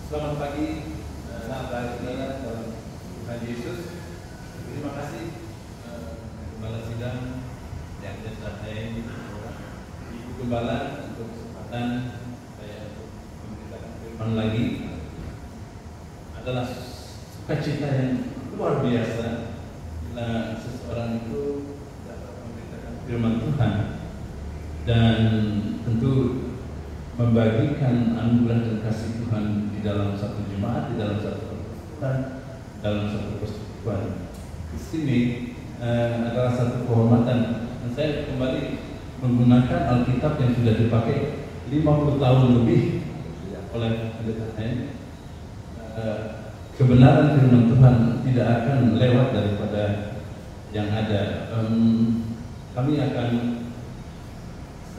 Selamat pagi, saudara dalam Tuhan Yesus. Terima kasih Gembala Sidang yang saya Ibu Gembala untuk kesempatan saya untuk memberitakan firman lagi. Adalah sukacita yang luar biasa bila seseorang itu dapat memberitakan firman Tuhan dan tentu membagikan anugerah dan kasih Tuhan di dalam satu jemaat, di dalam satu perkumpulan, dalam satu persekutuan. Di sini adalah satu kehormatan. Dan saya kembali menggunakan Alkitab yang sudah dipakai 50 tahun lebih oleh pendeta saya. Kebenaran firman Tuhan tidak akan lewat daripada yang ada.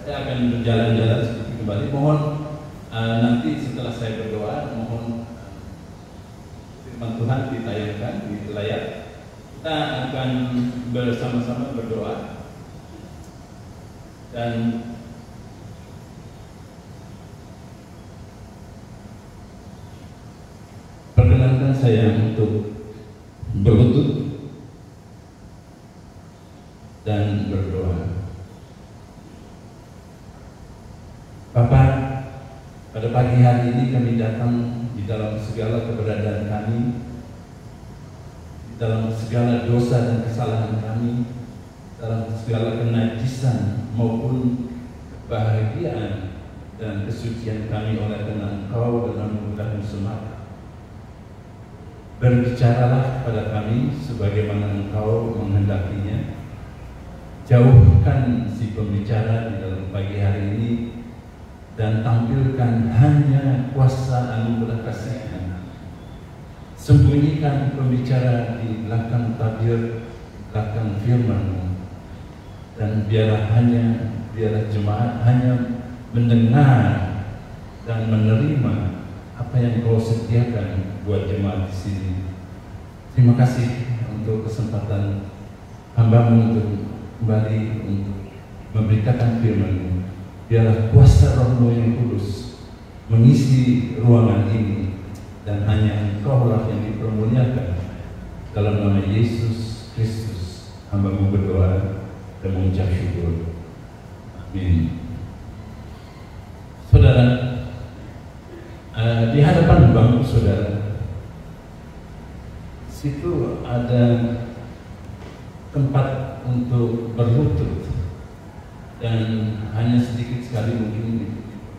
Saya akan berjalan-jalan sedikit kembali. Mohon nanti setelah saya berdoa, mohon firman Tuhan ditayangkan di layar. Kita akan bersama-sama berdoa dan perkenankan saya untuk berlutut dan berdoa. Bapak, pada pagi hari ini kami datang di dalam segala keberadaan kami, di dalam segala dosa dan kesalahan kami, dalam segala kenajisan maupun kebahagiaan dan kesucian kami oleh karena Engkau dan anugerah-Mu semata. Berbicaralah kepada kami sebagaimana Engkau menghendakinya. Jauhkan si pembicara di dalam pagi hari ini dan tampilkan hanya kuasa anugerah kasih-Nya. Sembunyikan pembicara di belakang tabir, belakang firman-Mu, dan biarlah jemaat hanya mendengar dan menerima apa yang Kau sediakan buat jemaat di sini. Terima kasih untuk kesempatan hamba-Mu untuk kembali untuk memberitakan firman-Mu. Biarlah kuasa Roh-Mu yang kudus mengisi ruangan ini dan hanya Engkau-lah yang dipermuliakan. Dalam nama Yesus Kristus hamba-Mu berdoa dan mengucap syukur. Amin. Saudara, di hadapan bangku saudara, situ ada tempat untuk berlutut. Dan hanya sedikit sekali mungkin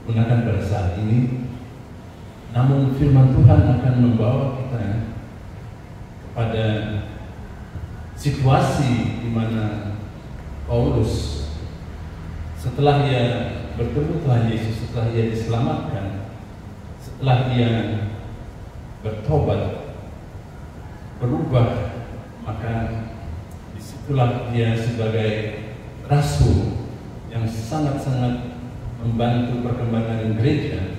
digunakan pada saat ini. Namun firman Tuhan akan membawa kita kepada situasi di mana Paulus setelah ia bertemu Tuhan Yesus, setelah ia diselamatkan, setelah ia bertobat, berubah, maka disitulah dia sebagai rasul yang sangat-sangat membantu perkembangan gereja.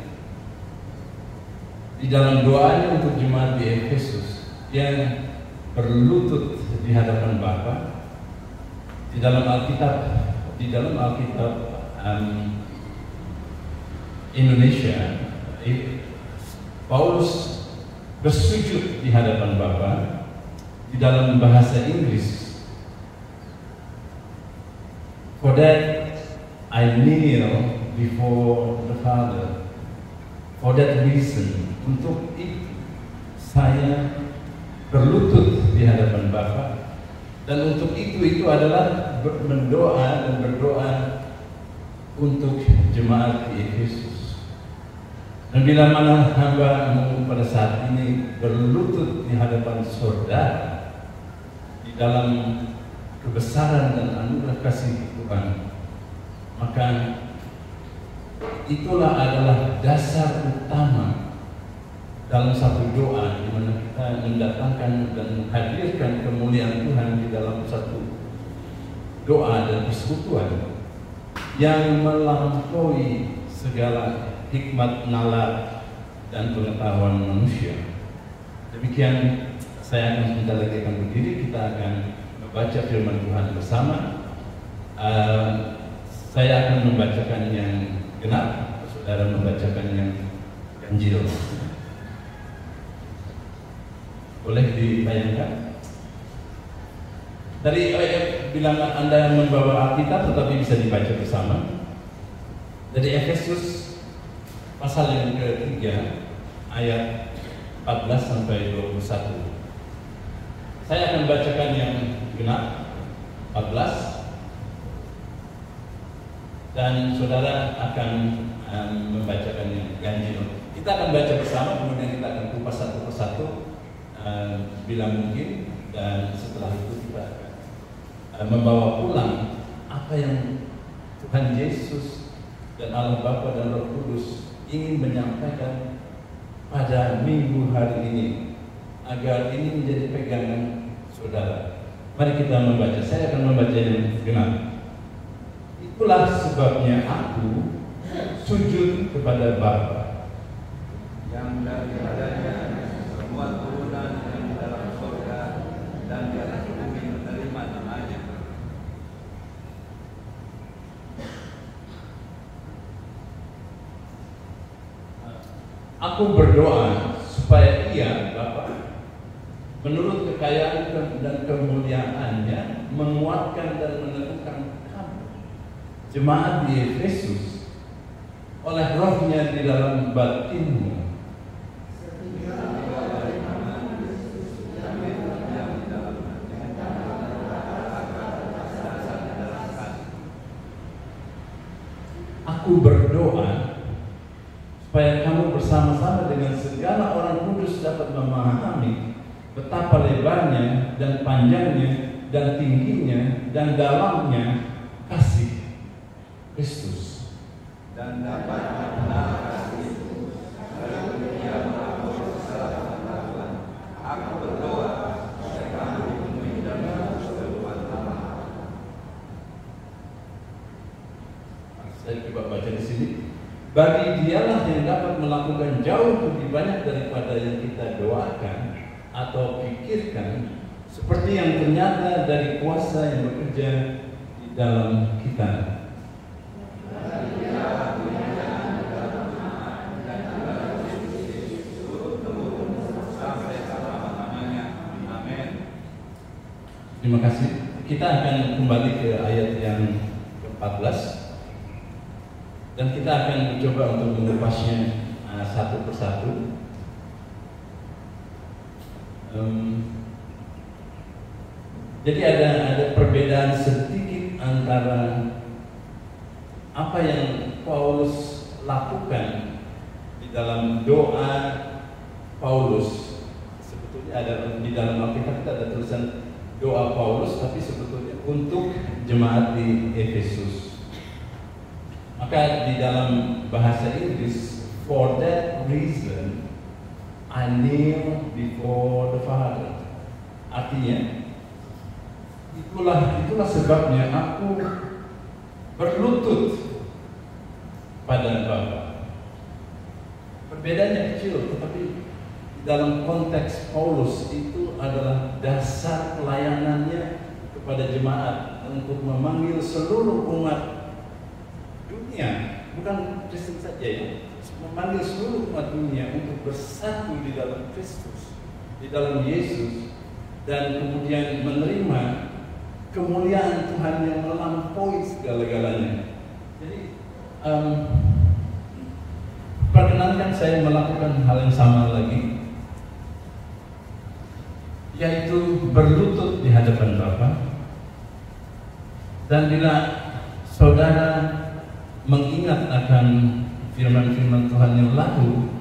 Di dalam doanya untuk jemaat di Efesus, dia berlutut di hadapan Bapa. Di dalam Alkitab Indonesia, Paulus bersujud di hadapan Bapa. Di dalam bahasa Inggris, for that I kneel before the Father. For that reason, untuk itu saya berlutut di hadapan Bapa. Dan untuk itu adalah berdoa untuk jemaat di Efesus. Dan bila mana hamba-Mu pada saat ini berlutut di hadapan saudara di dalam kebesaran dan anugerah kasih Tuhan, maka itulah adalah dasar utama dalam satu doa di mana kita mendatangkan dan menghadirkan kemuliaan Tuhan di dalam satu doa dan persekutuan yang melampaui segala hikmat, nalar, dan pengetahuan manusia. Demikian, saya akan sebentar lagi akan berdiri, kita akan membaca firman Tuhan bersama. Saya akan membacakan yang genap, saudara membacakan yang ganjil. Boleh dibayangkan? Tadi bilang Anda membawa Alkitab tetapi bisa dibaca bersama. Dari Efesus pasal yang ketiga ayat 14 sampai 21. Saya akan bacakan yang genap 14 dan saudara akan membacakan yang ganjil. Kita akan baca bersama, kemudian kita akan kupas satu persatu bila mungkin, dan setelah itu kita akan membawa pulang apa yang Tuhan Yesus dan Allah Bapa dan Roh Kudus ingin menyampaikan pada minggu hari ini, agar ini menjadi pegangan saudara. Mari kita membaca. Saya akan membaca yang genap. Itulah sebabnya aku sujud kepada Bapa, yang daripadanya semua turunan yang di dalam surga dan di atas bumi menerima namanya. Aku berdoa supaya Ia, Bapa, menurut kekayaan dan kemuliaannya, menguatkan dan meneguhkan kamu, jemaat di Efesus, oleh Roh-Nya di dalam batinmu, aku berdoa supaya kamu bersama-sama dengan segala orang kudus dapat memahami betapa lebarnya dan panjangnya dan tingginya dan dalamnya kasih Kristus, dan dapat mengenal kasih itu lalu Dia mengampuni segala pengetahuan. Aku berdoa supaya kamu dipenuhi dalam keseluruhan Allah. Saya coba baca di sini. Bagi Dialah yang dapat melakukan jauh lebih banyak daripada yang kita doakan atau pikirkan, seperti yang ternyata dari kuasa yang bekerja di dalam kita. Terima kasih. Kita akan kembali ke ayat yang ke-14 dan kita akan mencoba untuk mengupasnya satu persatu. Jadi ada perbedaan sedikit antara apa yang Paulus lakukan di dalam doa Paulus. Sebetulnya ada di dalam Alkitab kita ada tulisan doa Paulus, tapi sebetulnya untuk jemaat di Efesus. Maka di dalam bahasa Inggris, for that reason I kneel before the Father. Artinya, itulah sebabnya aku berlutut pada Bapa. Perbedaannya kecil, tetapi di dalam konteks Paulus itu adalah dasar pelayanannya kepada jemaat untuk memanggil seluruh umat dunia, bukan Kristen saja ya, memanggil seluruh umat dunia untuk bersatu di dalam Kristus, di dalam Yesus, dan kemudian menerima kemuliaan Tuhan yang melampaui segala-galanya. Jadi perkenankan saya melakukan hal yang sama lagi, yaitu berlutut di hadapan Bapa. Dan bila saudara mengingat akan firman-firman Tuhan yang lalu,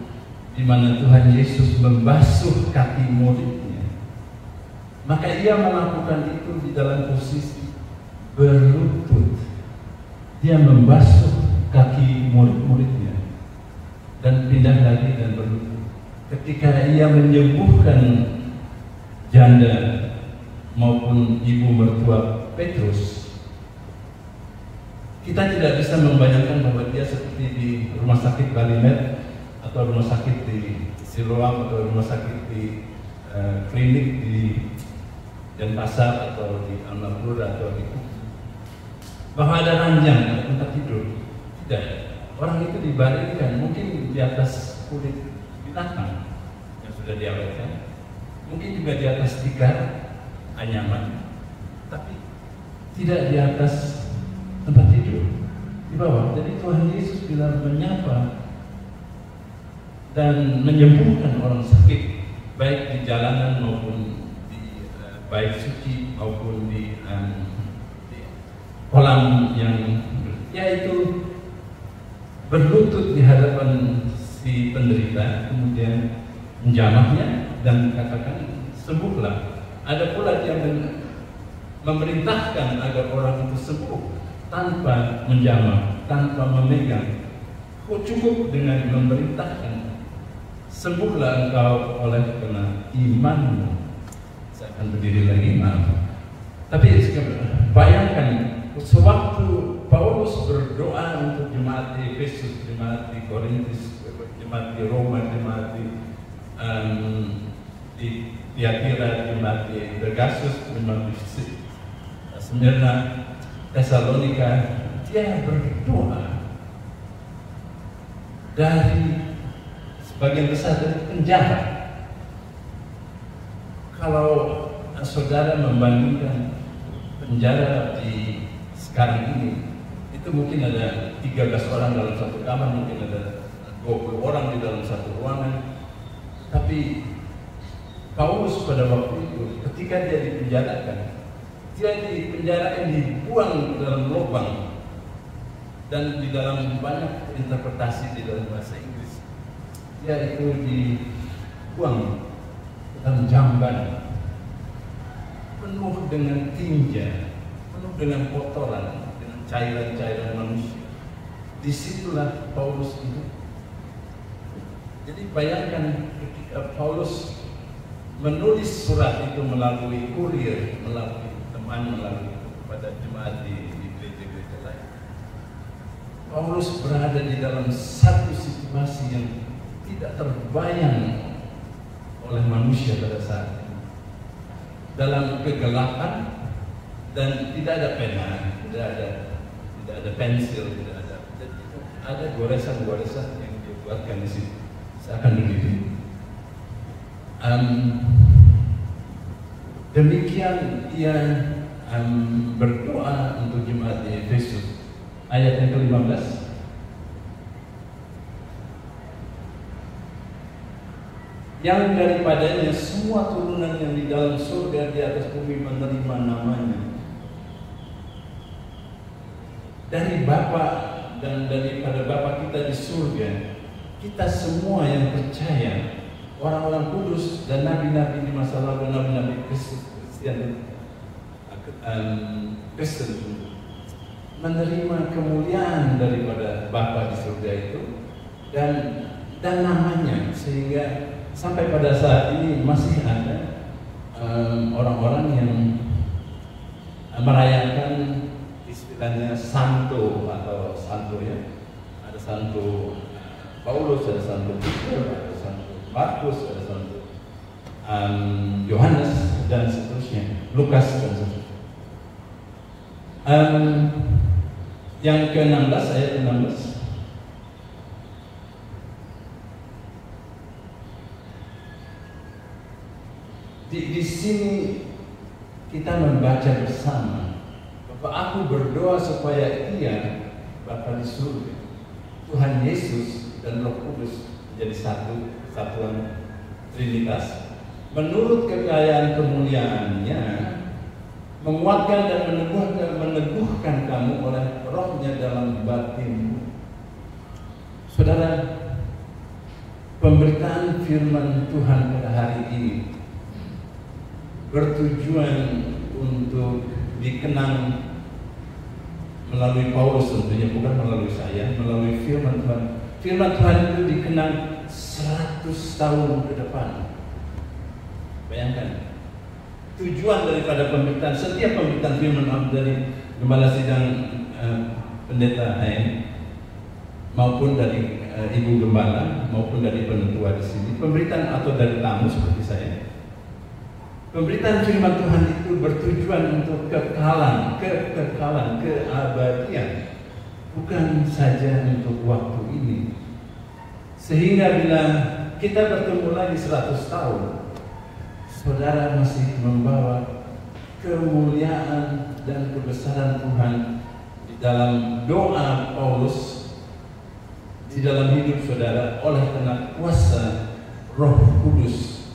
di mana Tuhan Yesus membasuh kaki muridnya, maka Ia melakukan itu di dalam posisi berlutut. Dia membasuh kaki murid-muridnya dan pindah lagi dan berlutut. Ketika Ia menyembuhkan janda maupun ibu mertua Petrus, kita tidak bisa membayangkan bahwa dia seperti di rumah sakit Balimet atau rumah sakit di Siloam atau rumah sakit di klinik di Denpasar atau di Al-Mabrur atau di bahwa ada ranjang, ada tempat tidur. Tidak. Orang itu dibaringkan mungkin di atas kulit binatang yang sudah diawetkan, mungkin juga di atas tikar, anyaman, tapi tidak di atas tempat tidur, di bawah. Jadi Tuhan Yesus bila menyapa dan menyembuhkan orang sakit, baik di jalanan maupun di bait suci maupun di kolam yang yaitu berlutut di hadapan si penderita, kemudian menjamahnya dan katakan sembuhlah. Ada pula yang memerintahkan agar orang itu sembuh tanpa menjamah, tanpa memegang. Cukup dengan memerintahkan, sembuhlah engkau oleh karena imanmu. Saya akan berdiri lagi, maaf. Tapi bayangkan sewaktu Paulus berdoa untuk jemaat di Efesus, jemaat di Korintus, jemaat di Roma, jemaat di Tiatira, jemaat di Pergamus, jemaat di Smyrna, Tesalonika, dia berdoa dari sebagian besar dari penjara. Kalau saudara membandingkan penjara di sekarang ini, itu mungkin ada 13 orang dalam satu kamar, mungkin ada 20 orang di dalam satu ruangan. Tapi Paulus pada waktu itu, ketika dia dipenjarakan, dia dipenjarakan, dibuang dalam lubang, dan di dalam banyak interpretasi di dalam bahasa Inggris, dia itu dibuang dalam jamban penuh dengan tinja, penuh dengan kotoran, dengan cairan-cairan manusia. Disitulah Paulus itu. Jadi bayangkan ketika Paulus menulis surat itu melalui kurir, melalui teman, melalui kepada jemaat di gereja-gereja lain. Paulus berada di dalam satu situasi yang tidak terbayang oleh manusia pada saat itu. Dalam kegelapan dan tidak ada pena, tidak ada pensil, tidak ada goresan-goresan yang dibuatkan di situ. Saya akan begitu. Demikian ia berdoa untuk jemaat di Efesus. Ayat yang ke-15. Yang daripadanya semua turunan yang di dalam surga di atas bumi menerima namanya. Dari Bapa dan daripada Bapa kita di surga, kita semua yang percaya, orang-orang kudus dan nabi-nabi di masa lalu, nabi-nabi Kristen menerima kemuliaan daripada Bapa di surga itu dan namanya, sehingga sampai pada saat ini masih ada orang-orang yang merayakan istilahnya santo atau santo ya. Ada santo Paulus, ada santo Peter, ada santo Markus, ada santo Yohanes dan seterusnya, Lukas dan seterusnya. Yang ke-16, ayat 16. Di sini kita membaca bersama bahwa aku berdoa supaya Ia, Bapa di surga, Tuhan Yesus dan Roh Kudus menjadi satuan Trinitas, menurut kekayaan kemuliaan-Nya, menguatkan dan meneguhkan kamu oleh Roh-Nya dalam batinmu. Saudara, pemberitaan firman Tuhan pada hari ini bertujuan untuk dikenang melalui Paulus tentunya, bukan melalui saya, melalui firman Tuhan. Firman Tuhan itu dikenang 100 tahun ke depan. Bayangkan tujuan daripada pemberitaan, setiap pemberitaan firman dari Gembala Sidang Pendeta Ain maupun dari Ibu Gembala maupun dari penetua di sini, pemberitaan atau dari tamu seperti saya. Pemberitaan firman Tuhan itu bertujuan untuk kekekalan, keabadian, bukan saja untuk waktu ini. Sehingga bila kita bertemu lagi 100 tahun, saudara masih membawa kemuliaan dan kebesaran Tuhan di dalam doa Paulus, di dalam hidup saudara oleh karena kuasa Roh Kudus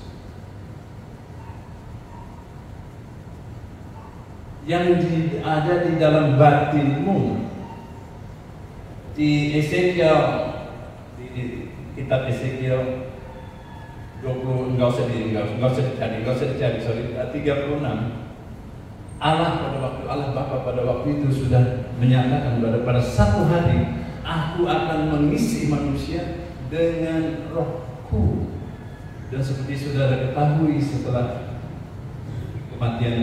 yang ada di dalam batinmu. Di Ezekiel, di kitab Ezekiel 20, enggak usah dicari, sorry, 36. Allah Bapa pada waktu itu sudah menyatakan pada satu hari Aku akan mengisi manusia dengan Rohku. Dan seperti saudara ketahui, setelah kematian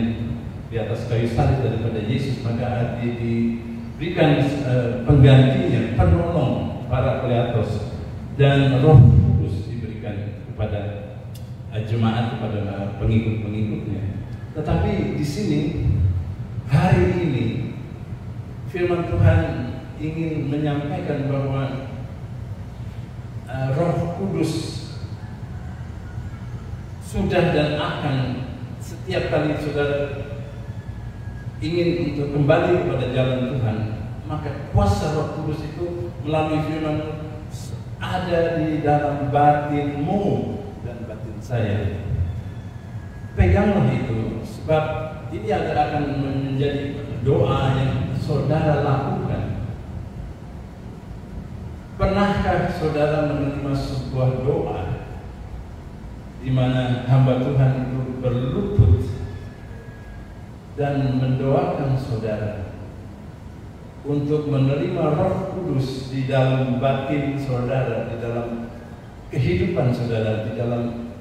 di atas kayu salib daripada Yesus, maka diberikan penggantinya, penolong para Parakletos, dan Roh Kudus diberikan kepada jemaat, kepada pengikut-pengikutnya. Tetapi di sini hari ini firman Tuhan ingin menyampaikan bahwa Roh Kudus sudah dan akan, setiap kali saudara ingin untuk kembali kepada jalan Tuhan, maka kuasa Roh Kudus itu melalui firman ada di dalam batinmu dan batin saya. Peganglah itu, sebab ini akan menjadi doa yang saudara lakukan. Pernahkah saudara menerima sebuah doa di mana hamba Tuhan itu berlutut dan mendoakan saudara untuk menerima Roh Kudus di dalam batin saudara, di dalam kehidupan saudara, di dalam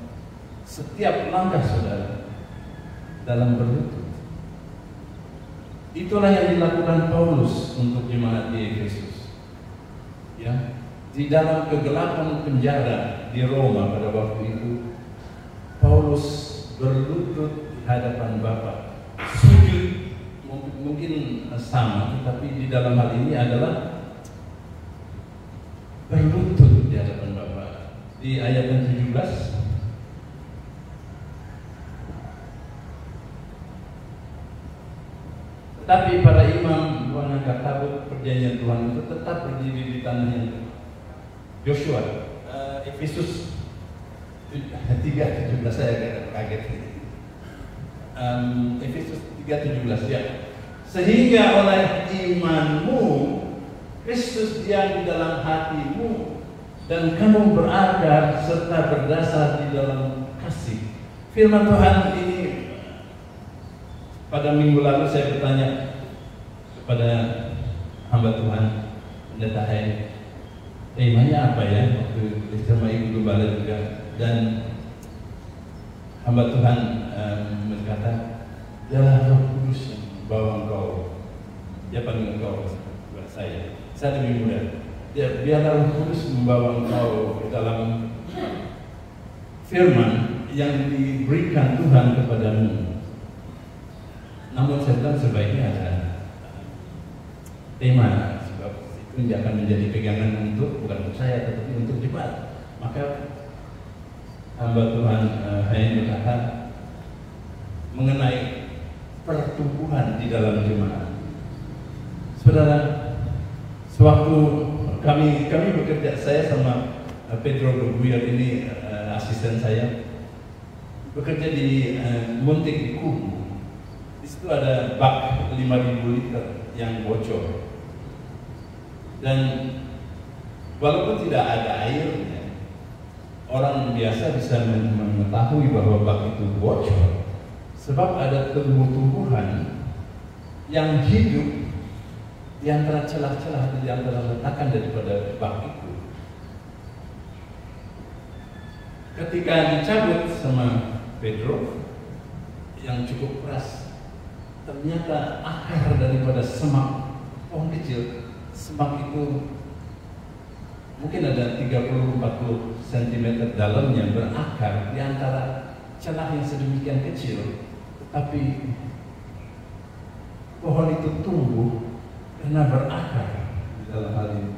setiap langkah saudara dalam berlutut? Itulah yang dilakukan Paulus untuk jemaat di Efesus. Ya, di dalam kegelapan penjara di Roma pada waktu itu, Paulus berlutut di hadapan Bapa, sujud, mungkin sama, tetapi di dalam hal ini adalah berlutut di hadapan Bapa. Di ayat yang 17, tetapi para imam mengangkat tabut perjanjian Tuhan itu tetap berdiri di tanahnya. Joshua, Efesus 3:17, saya kaget. Efesus 3:17, ya. Sehingga oleh imanmu Kristus diam di dalam hatimu, dan kamu berakar serta berdasar di dalam kasih. Firman Tuhan ini, pada minggu lalu saya bertanya kepada hamba Tuhan, Pendeta Hen, temanya apa ya, waktu bersama Ibu Gembala juga, dan hamba Tuhan berkata, dialah Roh Kudus yang membawa engkau, dia panggil engkau buat saya lebih mudah, biarlah Roh Kudus membawa engkau ke dalam firman yang diberikan Tuhan kepadamu. Namun saya bilang sebaiknya ada tema, sebab itu akan menjadi pegangan bukan untuk saya, tetapi untuk jemaat. Maka hamba Tuhan hanya berkata mengenai pertumbuhan di dalam jemaat. Saudara, sewaktu kami bekerja, saya sama Pedro Berguyer ini, asisten saya, bekerja di Muntik di Kubu. Di situ ada bak 5.000 liter yang bocor, dan walaupun tidak ada airnya, orang biasa bisa mengetahui bahwa bak itu bocor, sebab ada tumbuh-tumbuhan yang hidup di antara celah-celah, di antara letakan daripada bak itu. Ketika dicabut sama Pedro yang cukup keras, ternyata akar daripada semak pohon kecil, semak itu mungkin ada 30-40 cm dalamnya, berakar di antara celah yang sedemikian kecil, tetapi pohon itu tumbuh karena berakar di dalam hal ini.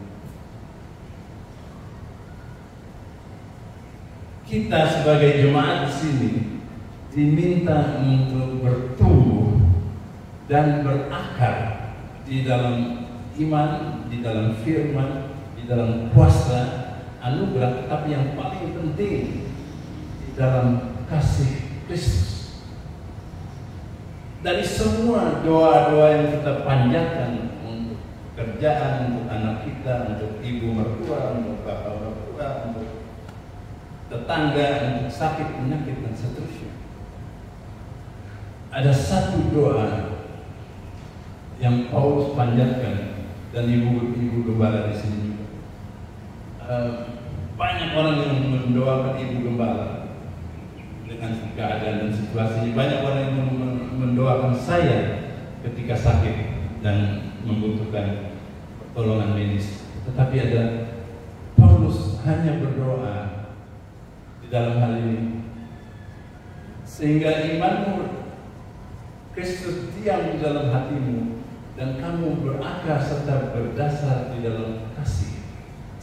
Kita sebagai jemaat di sini diminta untuk bertumbuh dan berakar di dalam iman, di dalam firman, di dalam kuasa anugerah, tetapi yang paling penting di dalam kasih Kristus. Dari semua doa-doa yang kita panjatkan untuk kerjaan, untuk anak kita, untuk ibu mertua, untuk bapak mertua, untuk tetangga, untuk sakit penyakit dan seterusnya, ada satu doa yang Paulus panjatkan, dan ibu gembala di sini juga. Banyak orang yang mendoakan ibu gembala dengan keadaan dan situasinya. Banyak orang yang mendoakan saya ketika sakit dan membutuhkan pertolongan medis. Tetapi ada Paulus hanya berdoa di dalam hal ini, sehingga imanmu Kristus diam di dalam hatimu dan kamu berakar serta berdasar di dalam kasih.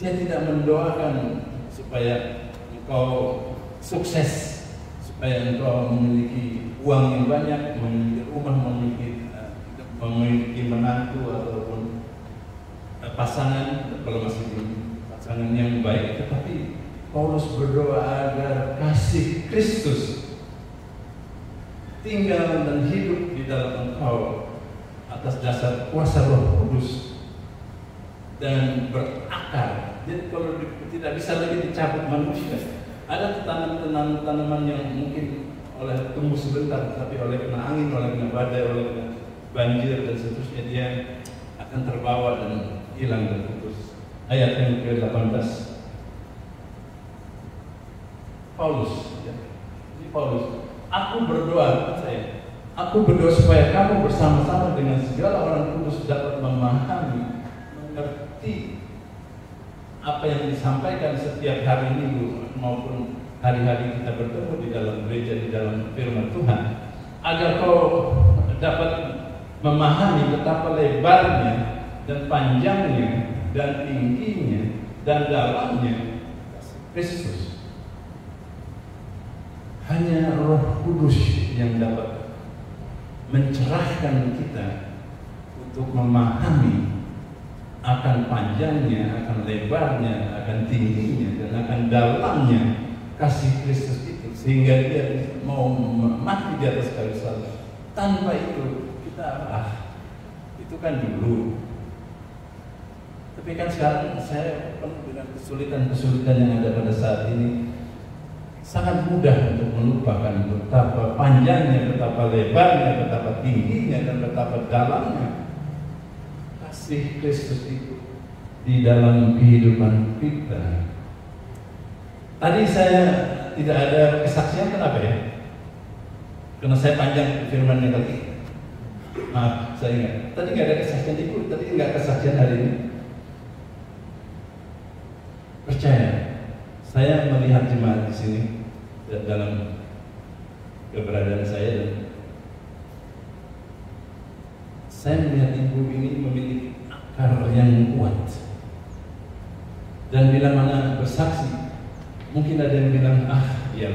Dia tidak mendoakan supaya engkau sukses, supaya engkau memiliki uang yang banyak, memiliki rumah, memiliki menantu ataupun pasangan, kalau masih belum pasangan yang baik. Tetapi Paulus berdoa agar kasih Kristus tinggal dan hidup di dalam engkau atas dasar kuasa Roh Kudus dan berakar. Jadi kalau tidak bisa lagi dicabut manusia. Ada tanaman yang mungkin oleh tumbuh sebentar, tapi oleh kena angin, oleh kena badai, oleh kena banjir dan seterusnya, dia akan terbawa dan hilang dan putus. Ayat yang ke-18 Paulus, ya. Ini Paulus, aku berdoa supaya kamu bersama-sama dengan segala orang kudus dapat memahami, mengerti apa yang disampaikan setiap hari Minggu maupun hari-hari kita bertemu di dalam gereja, di dalam firman Tuhan, agar kau dapat memahami betapa lebarnya dan panjangnya dan tingginya dan dalamnya Kristus. Hanya Roh Kudus yang dapat mencerahkan kita untuk memahami akan panjangnya, akan lebarnya, akan tingginya, dan akan dalamnya kasih Kristus itu, sehingga dia mau mati di atas kayu salib. Tanpa itu kita itu kan dulu. Tapi kan sekarang saya penuh dengan kesulitan-kesulitan yang ada pada saat ini. Sangat mudah untuk melupakan betapa panjangnya, betapa lebarnya, betapa tingginya, dan betapa dalamnya kasih Kristus itu di dalam kehidupan kita. Tadi saya tidak ada kesaksian, kenapa ya? Karena saya panjang firmannya tadi. Maaf, saya ingat. Tadi nggak ada kesaksian itu, tadi nggak kesaksian hari ini. Percaya, saya melihat jemaat di sini dalam keberadaan saya melihat ibu ini memiliki akar yang kuat. Dan bila mana bersaksi, mungkin ada yang bilang, dia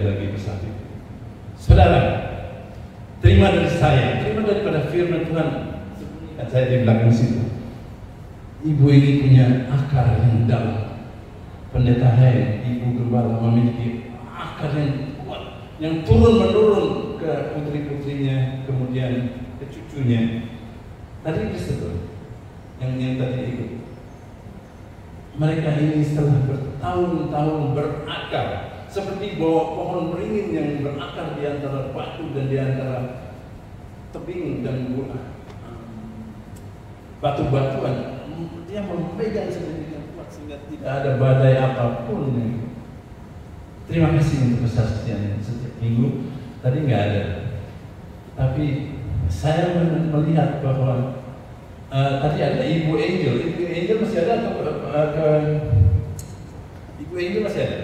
lagi bersaksi. Saudara, terima dari saya, terima daripada firman Tuhan. Sebenarnya saya di belakang situ. Ibu ini punya akar yang dalam. Pendeta Hai, ibu gembala memiliki akar yang kuat, yang turun-menurun ke putri-putrinya, kemudian ke cucunya. Tadi disebut yang tadi ikut. Mereka ini setelah bertahun-tahun berakar, seperti pohon beringin yang berakar di antara batu dan di antara tebing dan batu-batuan. Dia memegang sedemikian kuat sehingga tidak ada badai apapun. Terima kasih untuk kesaksian setiap minggu. Tadi nggak ada, tapi saya melihat bahwa tadi ada Ibu Angel. Ibu Angel masih ada atau Ibu Angel masih ada?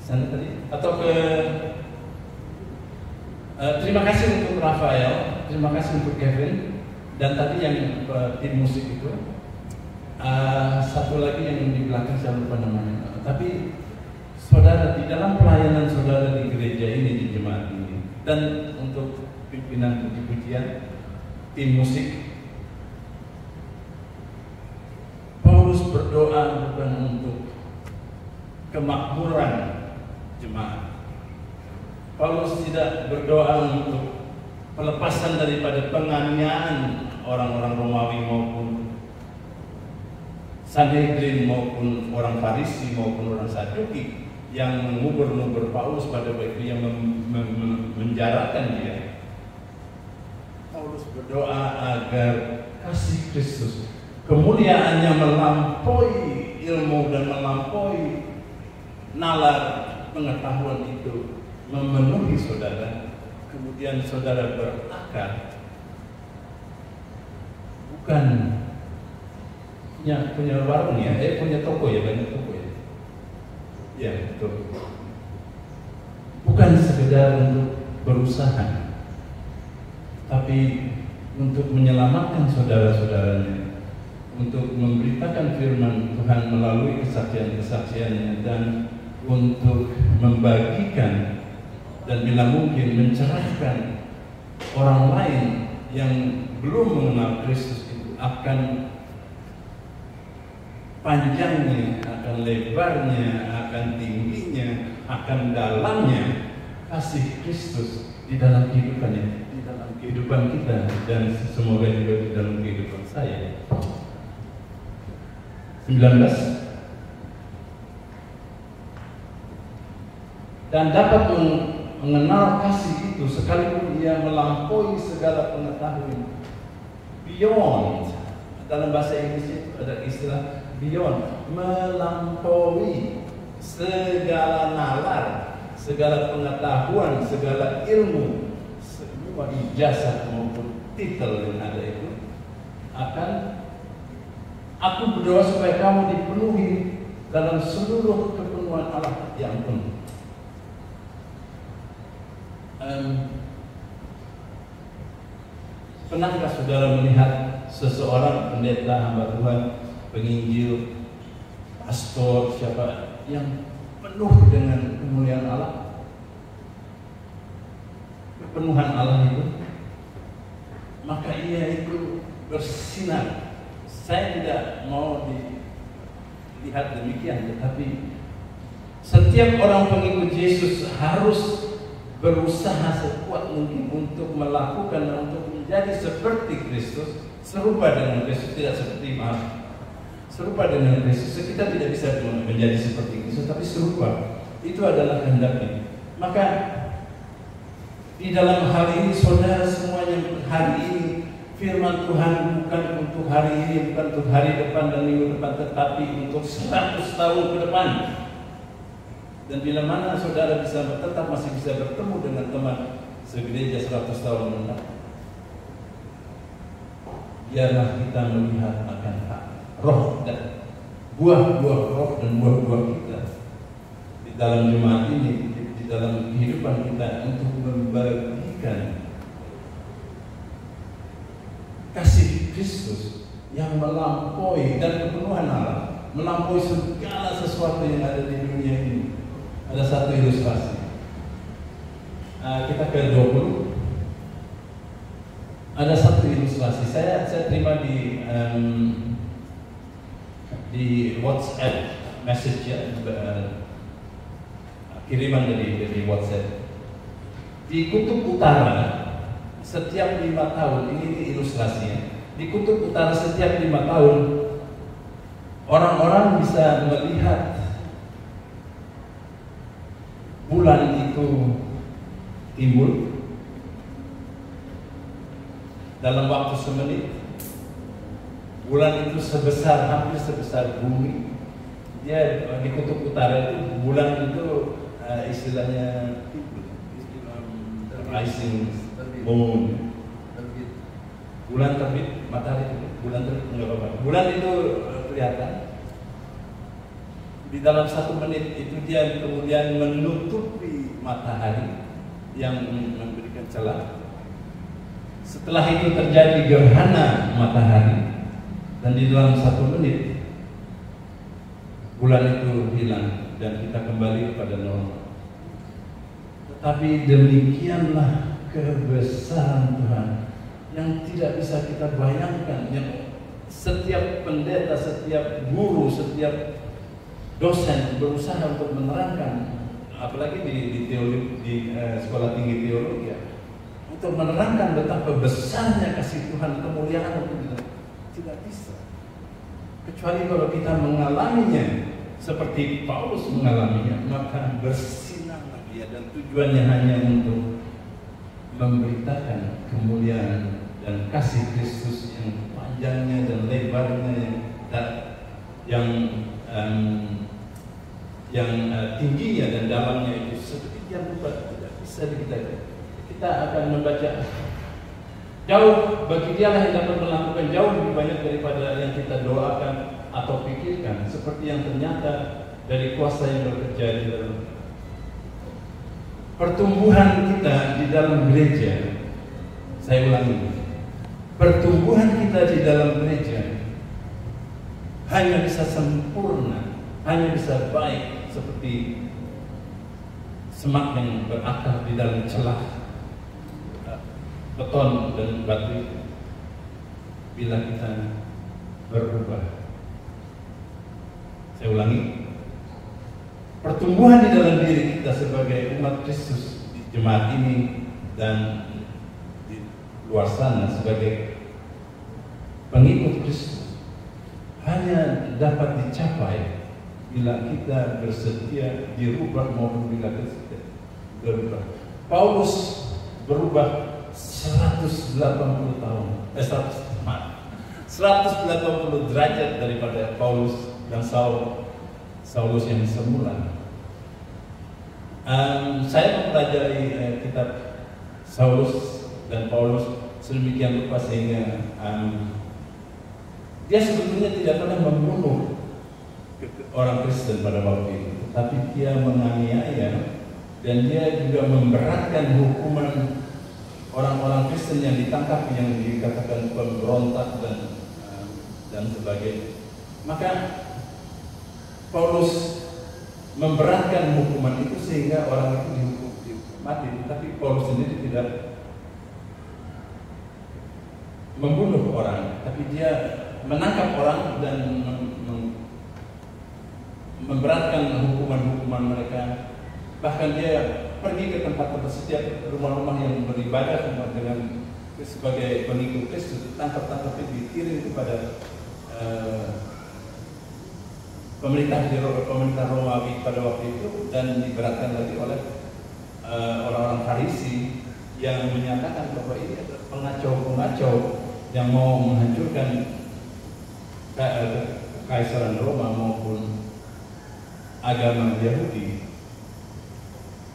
Sana tadi atau ke? Terima kasih untuk Rafael, terima kasih untuk Kevin. Dan tadi yang tim musik itu, satu lagi yang di belakang saya lupa namanya. Tapi saudara, di dalam pelayanan saudara di gereja ini, di jemaat ini, dan untuk pimpinan puji-pujian, tim musik, Paulus berdoa bukan untuk kemakmuran jemaat. Paulus tidak berdoa untuk pelepasan daripada penganiayaan orang-orang Romawi maupun Sanhedrin maupun orang Farisi maupun orang Saduki yang mengubur-ubur Paulus pada waktu itu, yang menjarakan dia. Paulus berdoa agar kasih Kristus, kemuliaannya melampaui ilmu dan melampaui nalar pengetahuan itu memenuhi saudara. Kemudian saudara berakar, bukan punya warung ya, punya toko ya, banyak toko ya. Ya betul. Bukan sekedar untuk berusaha, tapi untuk menyelamatkan saudara-saudaranya, untuk memberitakan firman Tuhan melalui kesaksian-kesaksiannya, dan untuk membagikan dan bila mungkin mencerahkan orang lain yang belum mengenal Kristus itu akan panjangnya, akan lebarnya, akan tingginya, akan dalamnya kasih Kristus di dalam kehidupannya, di dalam kehidupan kita, dan semoga juga di dalam kehidupan saya. 19. Dan dapat mengenal kasih itu sekalipun ia melampaui segala pengetahuan. Beyond, dalam bahasa Inggris itu ada istilah beyond, melampaui segala nalar, segala pengetahuan, segala ilmu, semua ijazah maupun titel yang ada itu. Aku berdoa supaya kamu dipenuhi dalam seluruh kepenuhan Allah yang penuh. Pernahkah saudara melihat seseorang pendeta, hamba Tuhan, penginjil, pastor, siapa yang penuh dengan kemuliaan Allah, kepenuhan Allah itu, maka ia itu bersinar. Saya tidak mau dilihat demikian, tetapi setiap orang pengikut Yesus harus berusaha sekuat mungkin untuk melakukan, untuk menjadi seperti Kristus, serupa dengan Kristus, tidak seperti serupa dengan Kristus. Kita tidak bisa menjadi seperti Kristus, tapi serupa. Itu adalah kehendaknya. Maka di dalam hal ini, saudara semuanya, hari ini firman Tuhan bukan untuk hari ini, bukan untuk hari depan dan minggu depan, tetapi untuk 100 tahun ke depan. Dan bila mana saudara bisa tetap masih bisa bertemu dengan teman segereja 100 tahun mendatang, biarlah kita melihat akan roh dan buah-buah roh dan buah-buah kita di dalam jemaat ini, di dalam kehidupan kita, untuk membagikan kasih Kristus yang melampaui dan kepenuhan Allah, melampaui segala sesuatu yang ada di dunia ini. Ada satu ilustrasi. Kita ke 20. Ada satu ilustrasi. Saya terima di WhatsApp message ya, kiriman dari WhatsApp. Di kutub utara setiap 5 tahun, ini ilustrasinya. Di kutub utara setiap 5 tahun orang-orang bisa melihat bulan itu timbul dalam waktu semenit. Bulan itu hampir sebesar bumi. Dia di kutub utara itu bulan itu istilahnya rising moon. Bulan terbit, matahari itu bulan terbit, enggak apa-apa. Bulan itu kelihatan. Di dalam 1 menit itu dia kemudian menutupi matahari yang memberikan celah. Setelah itu terjadi gerhana matahari, dan di dalam 1 menit bulan itu hilang. dan kita kembali kepada normal. Tetapi demikianlah kebesaran Tuhan yang tidak bisa kita bayangkan, yang setiap pendeta, setiap guru, setiap dosen berusaha untuk menerangkan, apalagi di sekolah tinggi teologi, untuk menerangkan betapa besarnya kasih Tuhan, kemuliaan untuk kita, tidak bisa. Kecuali kalau kita mengalaminya seperti Paulus mengalaminya, maka bersinarlah dia, dan tujuannya hanya untuk memberitakan kemuliaan dan kasih Kristus yang panjangnya dan lebarnya, yang tingginya dan dalamnya itu sedemikian rupa tidak bisa kita akan membaca. Jauh bagi Dialah yang dapat melakukan jauh lebih banyak daripada yang kita doakan atau pikirkan, seperti yang ternyata dari kuasa yang bekerja di dalam pertumbuhan kita di dalam gereja. Saya ulangi, pertumbuhan kita di dalam gereja hanya bisa sempurna, hanya bisa baik seperti semak yang berakar di dalam celah beton dan batu, bila kita berubah. Saya ulangi, pertumbuhan di dalam diri kita sebagai umat Kristus di jemaat ini dan di luar sana sebagai pengikut Kristus hanya dapat dicapai bila kita bersedia dirubah maupun bila kita berubah. Paulus berubah 180 tahun, 180 derajat daripada Paulus dan Saulus yang semula. Saya mempelajari kitab Saulus dan Paulus sedemikian rupa sehingga dia sebetulnya tidak pernah membunuh orang Kristen pada waktu itu, tapi dia menganiaya dan dia juga memberatkan hukuman orang-orang Kristen yang ditangkap, yang dikatakan pemberontak dan sebagainya. Maka Paulus memberatkan hukuman itu sehingga orang itu dihukum mati, tapi Paulus sendiri tidak membunuh orang, tapi dia menangkap orang dan memberatkan hukuman-hukuman mereka. Bahkan dia pergi ke tempat-tempat, setiap rumah-rumah yang beribadah dengan sebagai pengikut Kristus, ditangkap-tangkap, dikirim kepada pemerintah Romawi pada waktu itu, dan diberatkan lagi oleh orang-orang Farisi yang menyatakan bahwa ini adalah pengacau-pengacau yang mau menghancurkan Kekaisaran Roma maupun agama Yahudi.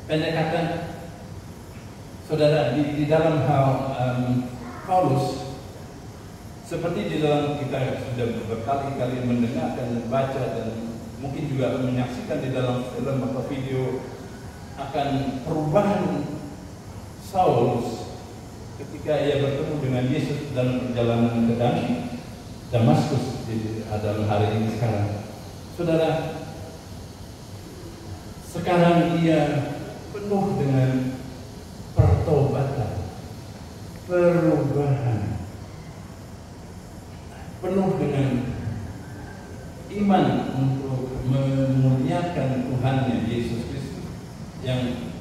Pendek kata, saudara, di dalam hal Paulus, seperti di dalam kita sudah berkali-kali mendengar dan membaca dan mungkin juga menyaksikan di dalam film atau video, akan perubahan Saulus ketika ia bertemu dengan Yesus dalam perjalanan ke Damaskus dalam hari ini sekarang. Saudara, sekarang ia penuh dengan pertobatan, perubahan, penuh dengan iman untuk memuliakan Tuhannya Yesus Kristus yang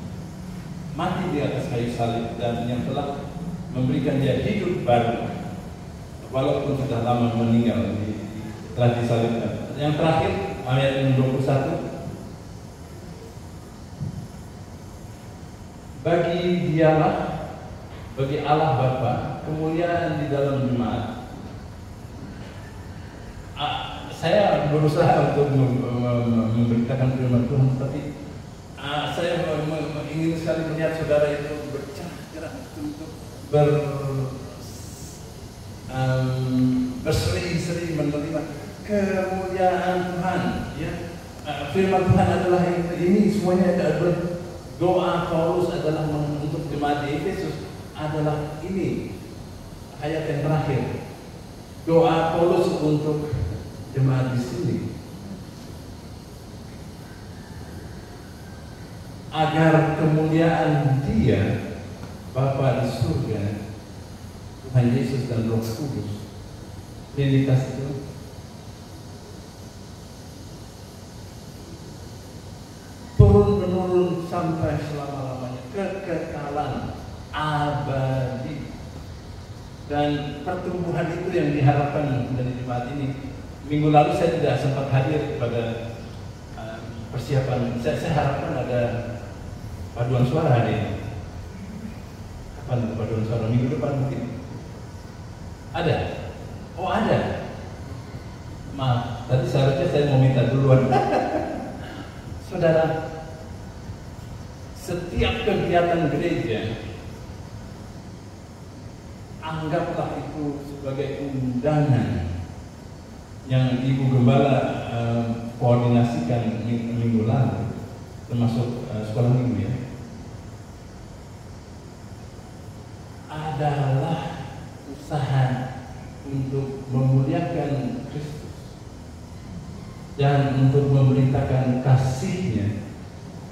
mati di atas kayu salib dan yang telah memberikan dia hidup baru walaupun sudah lama meninggal, telah disalibkan. Yang terakhir ayat 21, bagi Dialah, bagi Allah Bapa, kemuliaan di dalam jemaat. Saya berusaha untuk memberitakan firman Tuhan, tapi saya ingin sekali melihat saudara itu bercerah-cerah untuk berseri-seri menerima kemuliaan Tuhan. Ya, firman Tuhan adalah ini semuanya adalah doa Paulus adalah untuk jemaat di Efesus adalah ini ayat yang terakhir. Doa Paulus untuk jemaat di sini. agar kemuliaan Dia Bapa di surga, Tuhan Yesus dan Roh Kudus, Trinitas itu turun-menurun sampai selama-lamanya, kekekalan abadi. Dan pertumbuhan itu yang diharapkan dari jemaat ini. Minggu lalu saya tidak sempat hadir pada persiapan. Saya harapkan ada paduan suara hari ini. Kapan itu paduan suara? Minggu depan mungkin? Ada? Oh ada? Maaf, tadi seharusnya saya mau minta duluan. Saudara, setiap kegiatan gereja, anggaplah itu sebagai undangan yang Ibu Gembala koordinasikan minggu lalu, termasuk sekolah minggu ya, adalah usaha untuk memuliakan Kristus dan untuk memberitakan kasih-Nya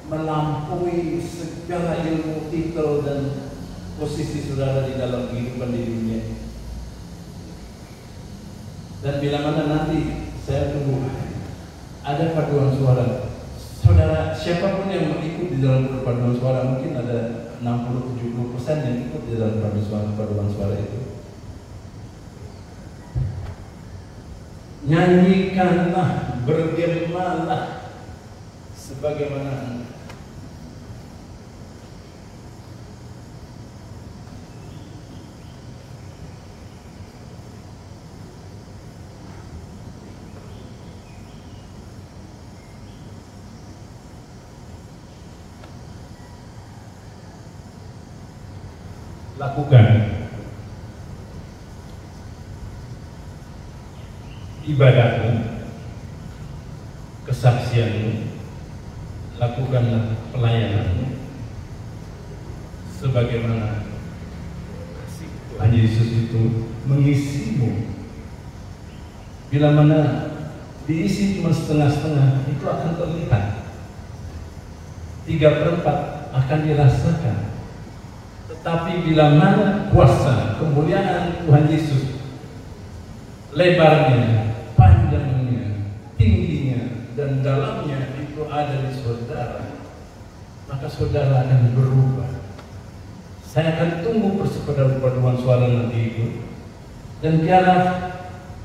melampaui segala ilmu, titel, dan posisi saudara di dalam kehidupan di dunia. Dan bila mana nanti saya tunggu ada paduan suara, saudara siapapun yang ikut di dalam paduan suara, mungkin ada 60-70% yang ikut di dalam paduan suara itu. Nyanyikanlah, bergemalah sebagaimana lakukan ibadahmu, kesaksianmu, lakukanlah pelayananmu sebagaimana Tuhan Yesus itu mengisimu. Bila mana diisi cuma setengah-setengah, itu akan terlihat. 3/4 akan dirasakan. Tetapi bila mana kuasa, kemuliaan Tuhan Yesus, lebarnya, panjangnya, tingginya, dan dalamnya itu ada di saudara, maka saudara akan berubah. Saya akan tunggu perpaduan suara nanti itu, dan biarlah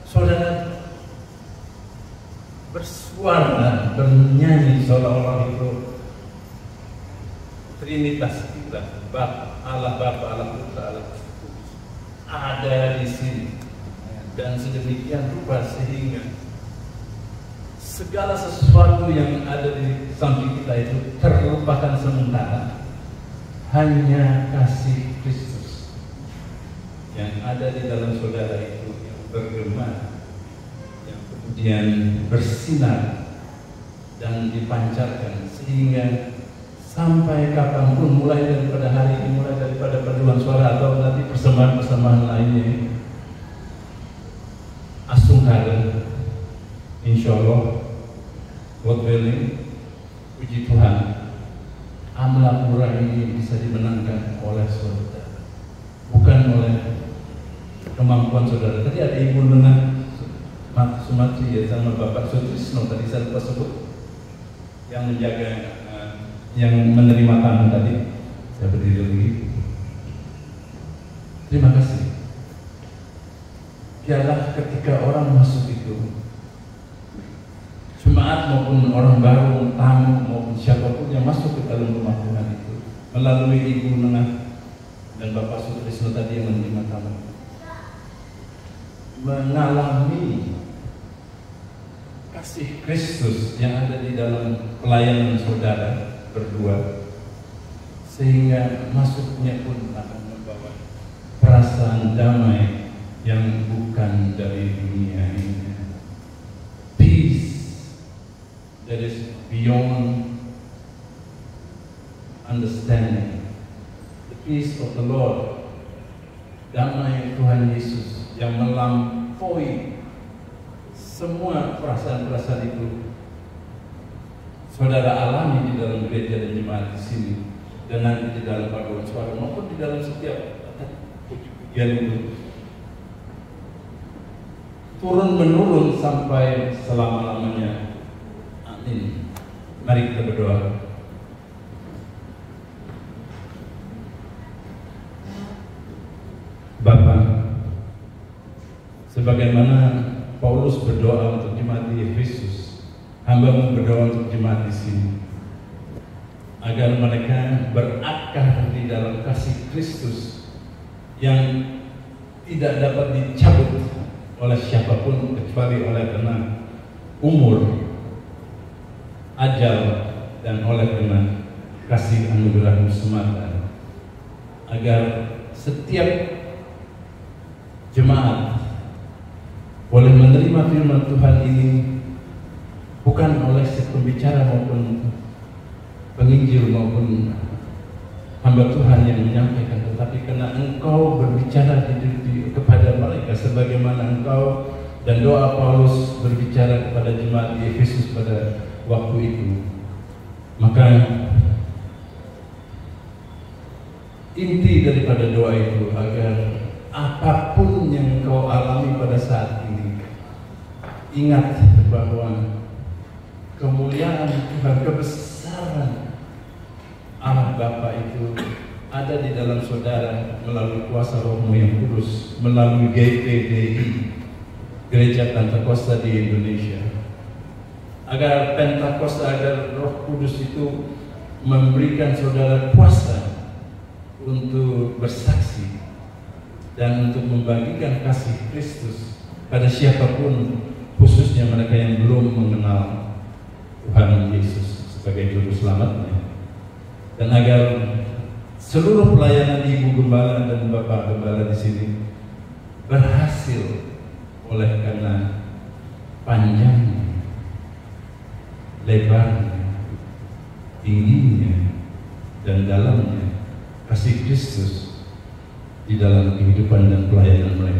saudara bersuara, bernyanyi seolah-olah itu Trinitas kita, Allah Bapa, Allah Putra, Allah Kudus ada di sini, dan sedemikian rupa sehingga segala sesuatu yang ada di samping kita itu terlupakan sementara. Hanya kasih Kristus yang ada di dalam saudara itu yang bergema, yang kemudian bersinar dan dipancarkan, sehingga sampai kapanpun, mulai daripada hari ini, mulai daripada paduan suara atau nanti persembahan-persembahan lainnya, asungkara, insya Allah, God willing, puji Tuhan, Amlapura ini bisa dimenangkan oleh saudara, bukan oleh kemampuan saudara. Tadi ada Ibu Nena Sumatri ya, sama Bapak Sutrisno tadi saya lupa sebut, yang menjaga, yang menerima tamu tadi. Saya berdiri lagi. Terima kasih. Biarlah ketika orang masuk itu, jemaat maupun orang baru, tamu maupun siapapun yang masuk ke dalam rumah Tuhan itu, melalui Ibu Nengah dan Bapak Sutrisno tadi yang menerima tamu, mengalami kasih Kristus yang ada di dalam pelayanan saudara berdua, sehingga masuknya pun akan membawa perasaan damai yang bukan dari dunia ini. Peace that is beyond understanding. The peace of the Lord, damai Tuhan Yesus yang melampaui semua perasaan-perasaan itu, saudara alami di dalam gereja dan jemaat di sini, dan nanti di dalam paduan suara maupun di dalam setiap yang itu turun menurun sampai selama-lamanya. Amin. Mari kita berdoa. Bapa, sebagaimana Paulus berdoa untuk jemaat di Efesus, hamba-Mu berdoa untuk jemaat di sini, agar mereka berakar di dalam kasih Kristus yang tidak dapat dicabut oleh siapapun kecuali oleh karena umur, ajal, dan oleh karena kasih anugerah-Mu semata, agar setiap jemaat boleh menerima firman Tuhan ini bukan oleh si pembicara maupun penginjil maupun hamba Tuhan yang menyampaikan, tetapi karena Engkau berbicara kepada mereka sebagaimana Engkau dan doa Paulus berbicara kepada jemaat di Efesus pada waktu itu. Maka inti daripada doa itu agar apapun yang Engkau alami pada saat ini, ingat bahwa kemuliaan Tuhan, kebesaran Allah Bapa itu ada di dalam saudara melalui kuasa Roh-Mu yang kudus, melalui GPDI, Gereja Pentakosta di Indonesia. Agar Pentakosta, agar Roh Kudus itu memberikan saudara kuasa untuk bersaksi dan untuk membagikan kasih Kristus pada siapapun, khususnya mereka yang belum mengenal Tuhan Yesus sebagai Juru Selamatnya. Dan agar seluruh pelayanan Ibu Gembala dan Bapak Gembala di sini berhasil oleh karena panjangnya, lebarnya, tingginya, dan dalamnya kasih Kristus di dalam kehidupan dan pelayanan mereka.